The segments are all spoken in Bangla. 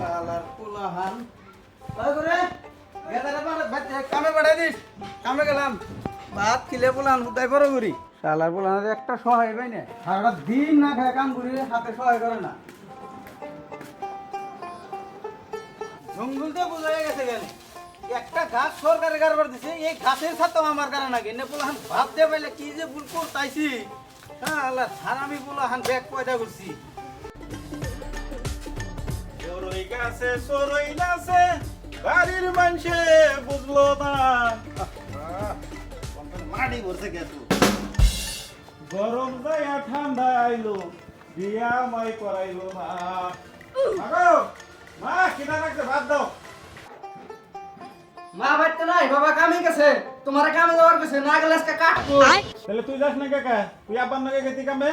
শালার পোলাহান ওই করে গেদারে বাড়ি কামে পাঠাই দিস কামে গেলাম ভাত খিলে পোলাহান হুদাই বড় করি শালার পোলাহানের একটা সহায় পাই না সারাটা দিন না খায় কাম করি হাতে সহায় করে না জঙ্গলতে বোঝা গেছে গেলে একটা গাছ সরকারে কারবার দিছে এই গাছের সাথেও আমার কারণ নাকি নে পোলাহান ভাত দিয়ে পাইলে কি যে ভুল করতাইছি হ্যাঁ আল্লাহ হারামি পোলাহান ব্যাগ পয়দা করছি সরই গাছে সরই নাছে বাড়ির মানুষে বুঝলো না মাটি ভরছে গেছো গরম যায় ঠান্ডা আইলো বিয়া মাই করাইলো না আগো মা কিনা রাখতে ভাত দাও মা বাড়িতে নাই বাবা কামে গেছে তোমার কামে যাওয়ার গেছে না গেলে আজকে কাটবো তাহলে তুই যাস না কাকা তুই আবার নাকি গেতি কামে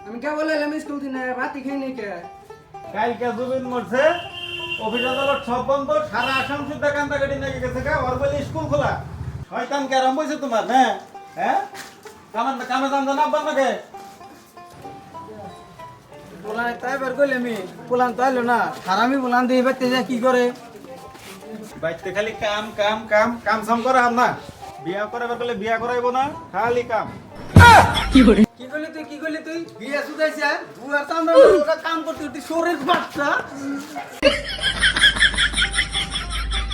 আমি কে বলে এলাম স্কুল থেকে ভাতি খাই নাই কে কালকে জুবিন মরছে অফিস আদালত সব বন্ধ সারা আসাম শুদ্ধ কান্দা গাড়ি নাকি গেছে গা ওর বলে স্কুল খোলা শয়তান কে আরম্ভ হয়েছে তোমার হ্যাঁ হ্যাঁ কামে যান জানা আব্বার নাকি পোলান তাই বের করলে আমি পোলান তো আইলো না হারামি পোলান দিয়ে বাড়তে যায় কি করে বাইতে খালি কাম কাম কাম কাম সাম করে আর না বিয়া করাবার বলে বিয়া করাইবো না খালি কাম কি করলি তুই বিয়ে সুদাইছে বুয়ার সামনে কাম করতে শরীর বাচ্চা